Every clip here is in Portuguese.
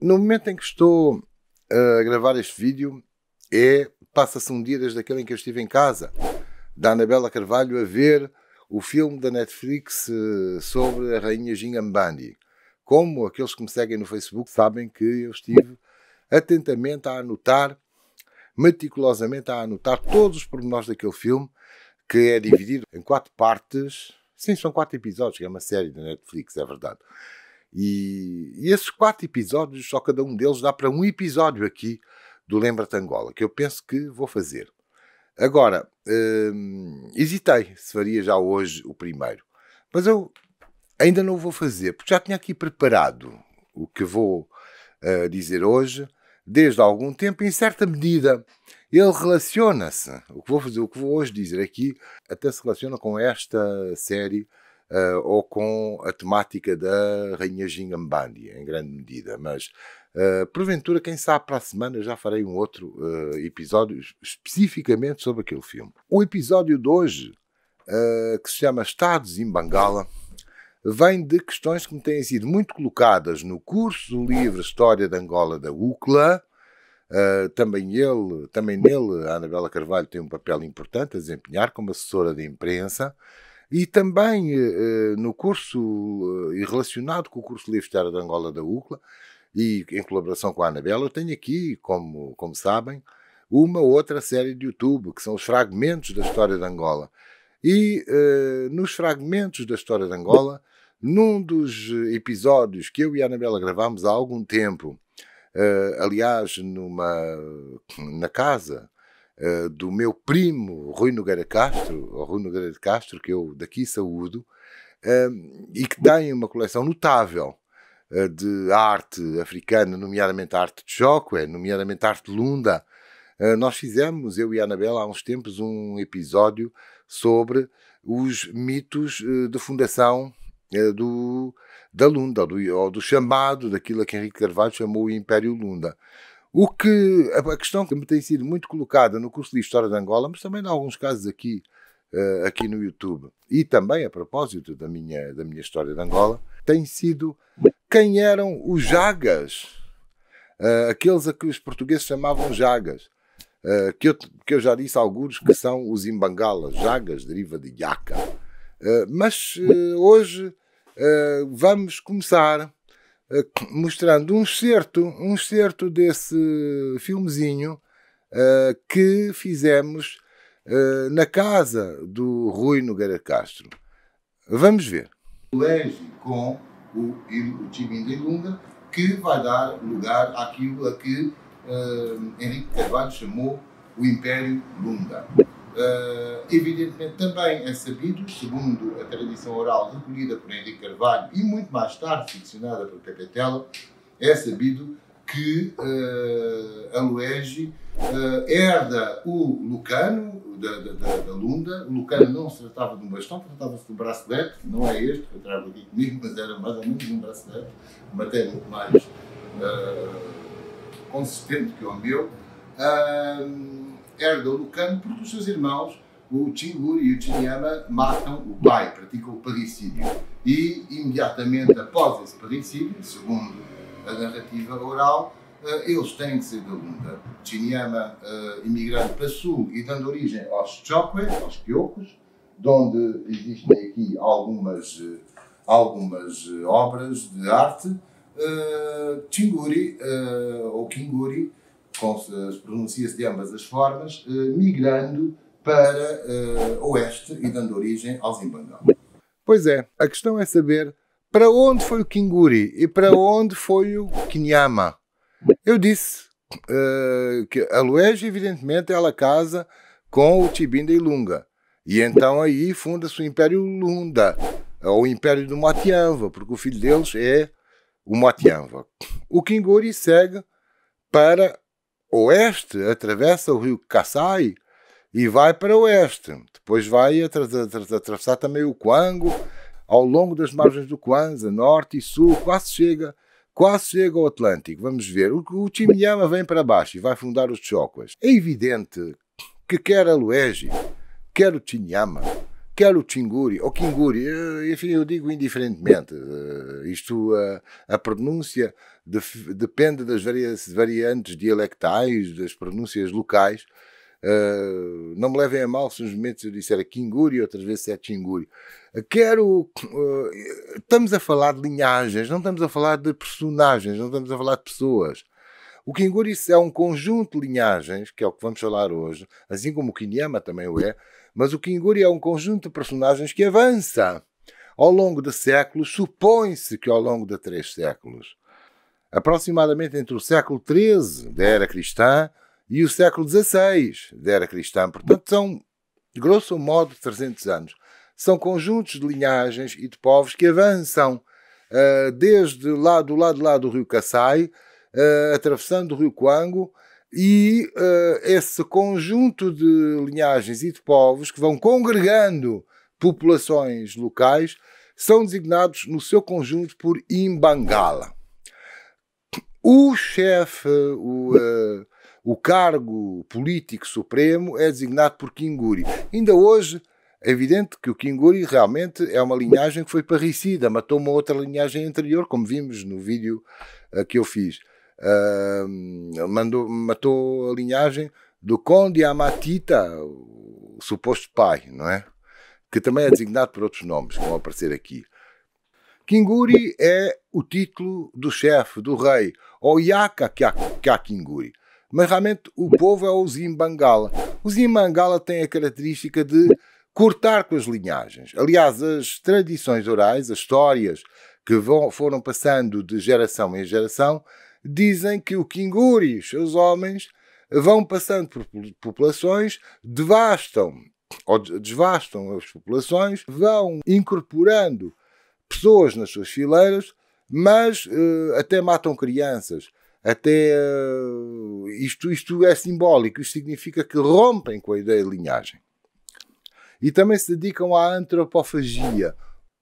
No momento em que estou a gravar este vídeo, passa-se um dia desde aquele em que eu estive em casa, da Anabela Carvalho, a ver o filme da Netflix sobre a rainha Gingambandi. Como aqueles que me seguem no Facebook sabem que eu estive atentamente a anotar, meticulosamente a anotar todos os pormenores daquele filme, que é dividido em 4 partes. Sim, são 4 episódios, que é uma série da Netflix, é verdade. E esses 4 episódios, só cada um deles dá para um episódio aqui do Lembra-te Angola, que eu penso que vou fazer. Agora, hesitei se faria já hoje o primeiro, mas eu ainda não o vou fazer, porque já tinha aqui preparado o que vou dizer hoje, desde há algum tempo, em certa medida. Ele relaciona-se, o que vou hoje dizer aqui, até se relaciona com esta série ou com a temática da Rainha Gingambandi, em grande medida. Mas, porventura, quem sabe para a semana já farei um outro episódio especificamente sobre aquele filme. O episódio de hoje, que se chama Estados em Bangala, vem de questões que me têm sido muito colocadas no curso livre História de Angola da UCLA. Também nele, a Anabela Carvalho tem um papel importante a desempenhar como assessora de imprensa, e também no curso, e relacionado com o curso livre História de Angola da UCLA, e em colaboração com a Anabela, eu tenho aqui, como sabem, uma outra série de YouTube, que são os fragmentos da História de Angola. E nos fragmentos da História de Angola, num dos episódios que eu e a Anabela gravámos há algum tempo, aliás, na casa do meu primo Rui Nogueira de Castro, que eu daqui saúdo, e que tem uma coleção notável de arte africana, nomeadamente a arte de Chokwe, nomeadamente a arte de Lunda. Nós fizemos, eu e a Anabela, há uns tempos, um episódio sobre os mitos de fundação da Lunda, ou do chamado, daquilo que Henrique Carvalho chamou o Império Lunda. A questão que me tem sido muito colocada no curso de História de Angola, mas também em alguns casos aqui no YouTube, e também a propósito da minha História de Angola, tem sido quem eram os Jagas, aqueles a que os portugueses chamavam Jagas, que eu já disse a alguns que são os Imbangalas. Jagas deriva de Yaka. Mas hoje vamos começar mostrando um certo desse filmezinho que fizemos na casa do Rui Nogueira Castro. Vamos ver. Colégio com o Tchibinda Ilunga, que vai dar lugar àquilo a que Henrique Carvalho chamou o Império Lunda. Evidentemente também é sabido, segundo a tradição oral recolhida por Henrique Carvalho e muito mais tarde ficcionada por Pepe Tela, é sabido que a Luege herda o Lucano da Lunda. O Lucano não se tratava de um bastão, tratava-se de um bracelete, não é este que eu trago aqui comigo, mas era mais ou menos um bracelete, uma matéria muito mais consistente que o meu. Herda o Lucano porque os seus irmãos, o Chinguri e o Chinyama, matam o pai, praticam o parricídio. E, imediatamente após esse parricídio, segundo a narrativa oral, eles têm que ser da Lunda. Chinyama, imigrando para sul e dando origem aos Chokwe, aos Piocos, de onde existem aqui algumas obras de arte. Chinguri, ou Kinguri, se pronuncia-se de ambas as formas, migrando para oeste e dando origem aos Imbangala. Pois é, a questão é saber para onde foi o Kinguri e para onde foi o Kinyama. Eu disse que a Luege, evidentemente, ela casa com o Tchibinda Ilunga. E então aí funda-se o Império Lunda, ou o Império do Moatianva, porque o filho deles é o Moatianva. O Kinguri segue para oeste, atravessa o rio Kassai e vai para oeste. Depois vai atravessar também o Kwango, ao longo das margens do Kwanza, norte e sul, quase chega ao Atlântico. Vamos ver. O Chinyama vem para baixo e vai fundar os Chokwas. É evidente que quer a Luege, quer o Chinyama, quer o Kinguri, ou Kinguri, enfim, eu digo indiferentemente. A pronúncia depende das variantes dialectais, das pronúncias locais. Não me levem a mal se uns momentos eu disser Kinguri, outras vezes é Kinguri. Estamos a falar de linhagens, não estamos a falar de personagens, não estamos a falar de pessoas. O Kinguri é um conjunto de linhagens, que é o que vamos falar hoje, assim como o Kinyama também o é, mas o Kinguri é um conjunto de personagens que avança ao longo de séculos, supõe-se que ao longo de 3 séculos. Aproximadamente entre o século XIII da era cristã e o século XVI da era cristã. Portanto, são, grosso modo, 300 anos. São conjuntos de linhagens e de povos que avançam desde do lado lá do rio Kassai, atravessando o rio Kwango, e esse conjunto de linhagens e de povos que vão congregando populações locais são designados no seu conjunto por Imbangala. O chefe, o cargo político supremo é designado por Kinguri. Ainda hoje é evidente que o Kinguri realmente é uma linhagem que foi parricida, matou uma outra linhagem anterior, como vimos no vídeo que eu fiz. Matou a linhagem do Conde Amatita, o suposto pai, não é? Que também é designado por outros nomes, que vão aparecer aqui. Kinguri é o título do chefe, do rei, ou Yaka Kinguri. Mas realmente o povo é o Zimbangala. O Zimbangala tem a característica de cortar com as linhagens. Aliás, as tradições orais, as histórias que foram passando de geração em geração, dizem que o Kinguri e os seus homens vão passando por populações, devastam as populações, vão incorporando pessoas nas suas fileiras, mas até matam crianças. Isto é simbólico, isto significa que rompem com a ideia de linhagem. E também se dedicam à antropofagia,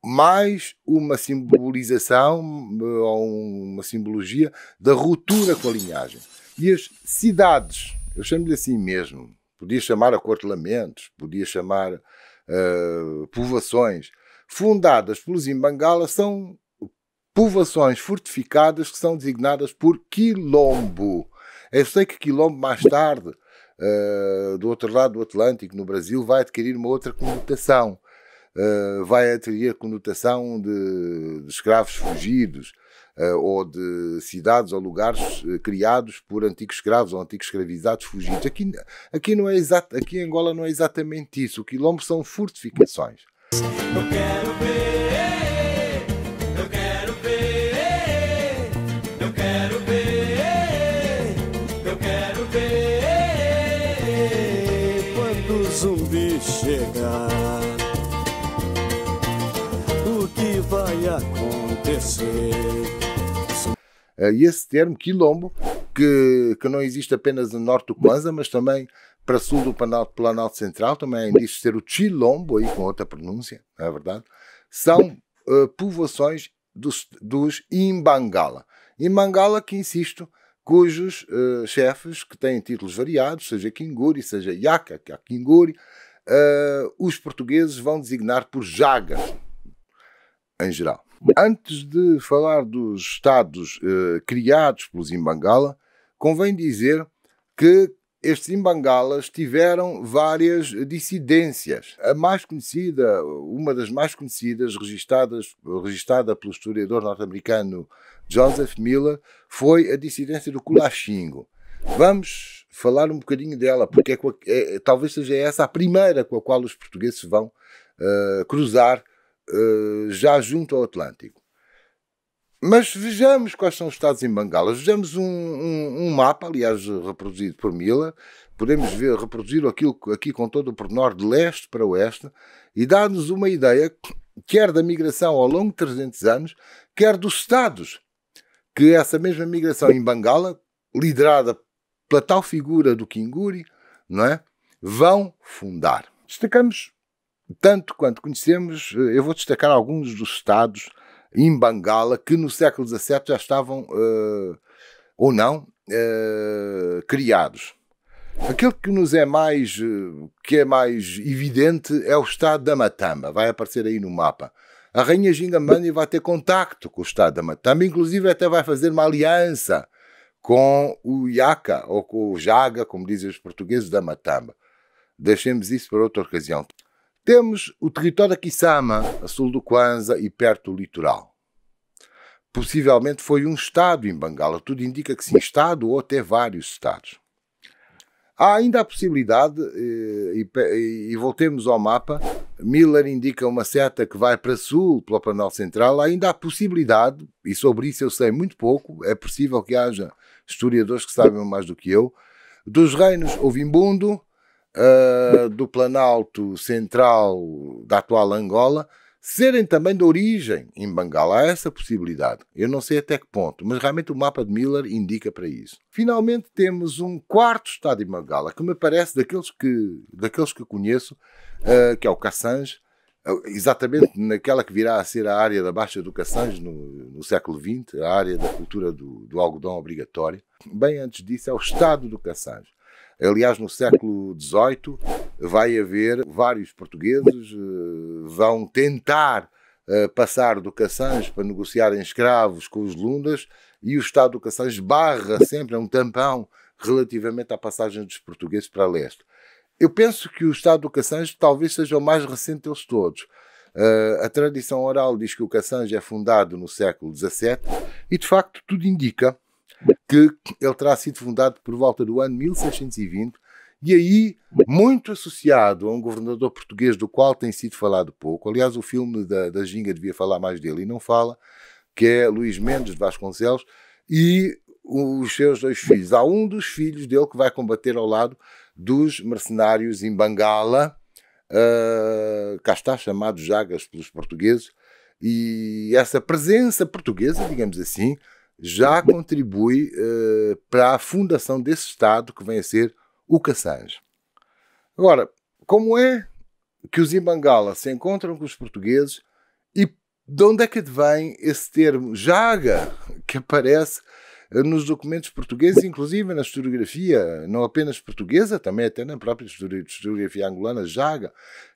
mais uma simbolização ou uma simbologia da ruptura com a linhagem. E as cidades, eu chamo-lhe assim mesmo, podia chamar acortelamentos, podia chamar povoações, fundadas pelos Imbangala, são povoações fortificadas que são designadas por quilombo. Eu sei que quilombo mais tarde, do outro lado do Atlântico, no Brasil, vai adquirir uma outra conotação. Vai adquirir a conotação de escravos fugidos, ou de cidades ou lugares criados por antigos escravos ou antigos escravizados fugidos. Aqui em Angola não é exatamente isso. O quilombo são fortificações. Eu quero ver, eu quero ver, eu quero ver, eu quero ver. Quando o zumbi chegar, o que vai acontecer? E esse termo, quilombo, que não existe apenas no norte do Kwanza, mas também para sul do Planalto Central, também diz ser o Chilombo, aí com outra pronúncia, não é verdade? São povoações dos Imbangala. Imbangala, que insisto, cujos chefes, que têm títulos variados, seja Kinguri, seja Yaka Kinguri, os portugueses vão designar por Jagas, em geral. Antes de falar dos estados criados pelos Imbangala, convém dizer que estes Imbangalas tiveram várias dissidências. A mais conhecida, uma das mais conhecidas, registada pelo historiador norte-americano Joseph Miller, foi a dissidência do Culaxingo. Vamos falar um bocadinho dela, porque talvez seja essa a primeira com a qual os portugueses vão cruzar já junto ao Atlântico. Mas vejamos quais são os estados Imbangalas. Vejamos um mapa, aliás, reproduzido por Miller. Podemos reproduzir aquilo aqui com todo o pormenor de leste para oeste e dar-nos uma ideia, quer da migração ao longo de 300 anos, quer dos estados que essa mesma migração em Bangala, liderada pela tal figura do Kinguri, não é, vão fundar. Destacamos, tanto quanto conhecemos, eu vou destacar alguns dos estados em Bangala que no século XVII já estavam, ou não, criados. Aquele que nos é mais, que é mais evidente é o estado da Matamba. Vai aparecer aí no mapa. A Rainha Gingamani vai ter contacto com o estado da Matamba, inclusive até vai fazer uma aliança com o Yaka, ou com o Jaga, como dizem os portugueses, da Matamba. Deixemos isso para outra ocasião. Temos o território da Kisama, a sul do Kwanza e perto do litoral. Possivelmente foi um estado em Bengala. Tudo indica que sim, estado ou até vários estados. Há ainda a possibilidade, e voltemos ao mapa, Miller indica uma seta que vai para sul, pelo Planalto Central. Há ainda a possibilidade, e sobre isso eu sei muito pouco, é possível que haja historiadores que saibam mais do que eu, dos reinos Ovimbundo, do Planalto Central da atual Angola, serem também de origem em Bengala. Há essa possibilidade. Eu não sei até que ponto, mas realmente o mapa de Miller indica para isso. Finalmente temos um quarto estado em Bengala, que me parece daqueles que conheço, que é o Cassange, exatamente naquela que virá a ser a área da Baixa do Cassange no século XX, a área da cultura do algodão obrigatório. Bem antes disso é o estado do Cassange. Aliás, no século XVIII vai haver vários portugueses vão tentar passar do Cassange para negociarem escravos com os lundas, e o estado do Cassange barra sempre, é um tampão relativamente à passagem dos portugueses para leste. Eu penso que o estado do Cassange talvez seja o mais recente deles todos. A tradição oral diz que o Cassange é fundado no século XVII e, de facto, tudo indica que ele terá sido fundado por volta do ano 1620, e aí muito associado a um governador português do qual tem sido falado pouco. Aliás, o filme da Ginga devia falar mais dele e não fala, que é Luís Mendes de Vasconcelos e os seus dois filhos. Há um dos filhos dele que vai combater ao lado dos mercenários em Bengala, cá está, chamados Jagas pelos portugueses, e essa presença portuguesa, digamos assim, já contribui para a fundação desse Estado que vem a ser o Cassange. Agora, como é que os Imbangala se encontram com os portugueses e de onde é que vem esse termo Jaga, que aparece nos documentos portugueses, inclusive na historiografia, não apenas portuguesa, também até na própria historiografia angolana, Jaga,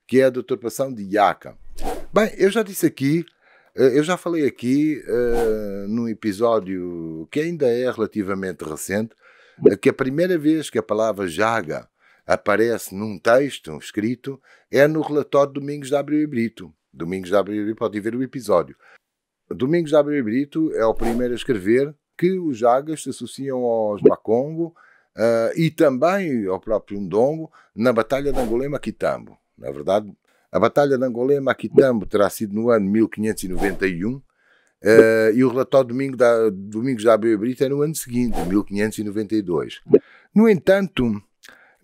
que é a deturpação de Yaka. Bem, eu já disse aqui, eu já falei aqui num episódio que ainda é relativamente recente, que a primeira vez que a palavra Jaga aparece num texto escrito é no relatório de Domingos de Abreu e Brito. Domingos de Abreu e Brito, pode ver o episódio. Domingos de Abreu e Brito é o primeiro a escrever que os Jagas se associam aos Bakongo e também ao próprio Ndongo na Batalha de Angolema-Quitambo. Na verdade, a Batalha de Angolema-Quitambo terá sido no ano 1591 e o relatório de Domingos de Abreu e Brito é no ano seguinte, 1592. No entanto,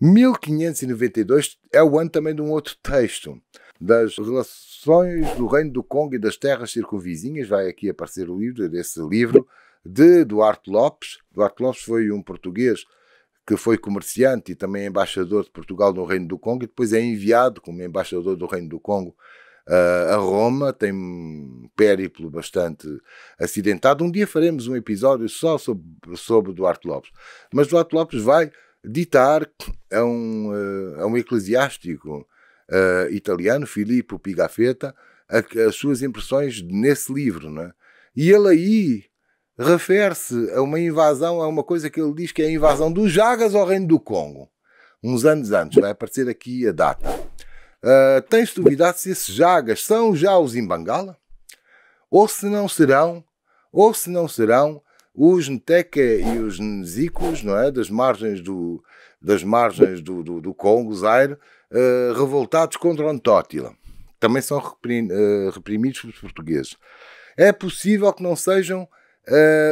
1592 é o ano também de um outro texto, das relações do Reino do Congo e das terras circunvizinhas. Vai aqui aparecer o livro desse livro, de Duarte Lopes. Duarte Lopes foi um português que foi comerciante e também embaixador de Portugal no Reino do Congo, e depois é enviado como embaixador do Reino do Congo a Roma. Tem um périplo bastante acidentado. Um dia faremos um episódio só sobre Duarte Lopes. Mas Duarte Lopes vai ditar a um eclesiástico italiano, Filippo Pigafetta, as suas impressões nesse livro, não é? E ele aí refere-se a uma invasão, a uma coisa que ele diz que é a invasão dos Jagas ao Reino do Congo, uns anos antes. Vai aparecer aqui a data. Tens duvidado se esses Jagas são já os Imbangala? Ou se não serão os Nteke e os Nzicos, não é? das margens do Congo, Zaire, revoltados contra o Ntótila. Também são reprimidos pelos portugueses. É possível que não sejam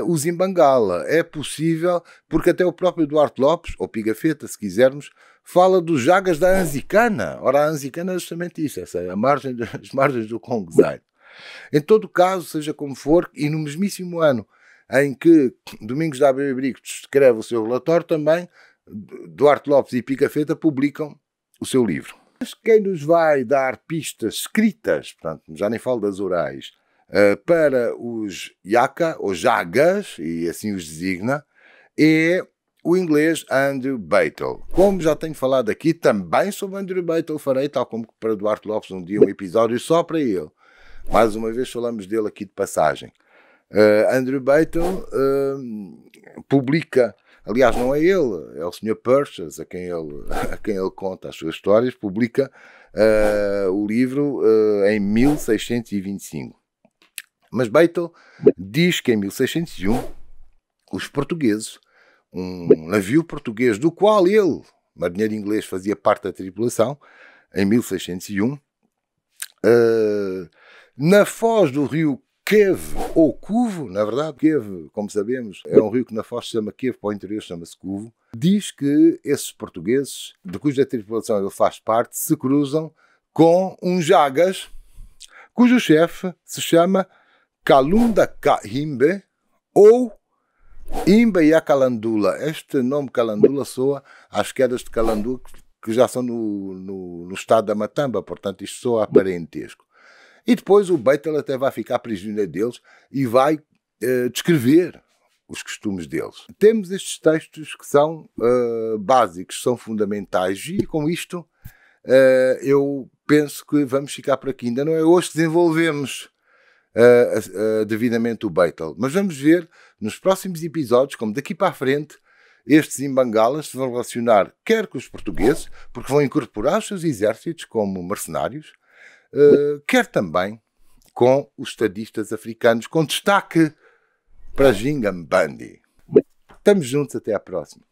os Imbangala. É possível, porque até o próprio Duarte Lopes, ou Pigafetta, se quisermos, fala dos Jagas da Anzicana. Ora, a Anzicana é justamente isso, as margens do Congo, Zaire. Em todo caso, seja como for, e no mesmíssimo ano em que Domingos de Abreu e Brito escreve o seu relatório, também Duarte Lopes e Pigafetta publicam o seu livro. Mas quem nos vai dar pistas escritas, portanto, já nem falo das orais, para os Yaka, ou Jagas, e assim os designa, é o inglês Andrew Battle. Como já tenho falado aqui, também sobre Andrew Battle farei, tal como para Duarte Lopes, um dia um episódio só para ele. Mais uma vez falamos dele aqui de passagem. Andrew Battle publica, aliás não é ele, é o Sr. Purchas a quem ele conta as suas histórias, publica o livro em 1625. Mas Battle diz que em 1601 os portugueses, um navio português do qual ele, marinheiro inglês, fazia parte da tripulação, em 1601, na foz do rio Queve, ou Cuvo, na verdade, Queve, como sabemos, é um rio que na foz se chama Queve, para o interior chama-se Cuvo, diz que esses portugueses, de cuja tripulação ele faz parte, se cruzam com um Jagas, cujo chefe se chama Kalunda Kahimbe, ou Imba e a Calandula. Este nome Calandula soa às quedas de Calandula, que já são no estado da Matamba, portanto isto soa a parentesco. E depois o Battle até vai ficar prisioneiro deles e vai descrever os costumes deles. Temos estes textos que são básicos, são fundamentais, e com isto eu penso que vamos ficar por aqui. Ainda não é hoje que desenvolvemos devidamente o Battle, mas vamos ver nos próximos episódios como daqui para a frente estes imbangalas se vão relacionar quer com os portugueses, porque vão incorporar os seus exércitos como mercenários, quer também com os estadistas africanos, com destaque para Gingambandi. Estamos juntos, até à próxima.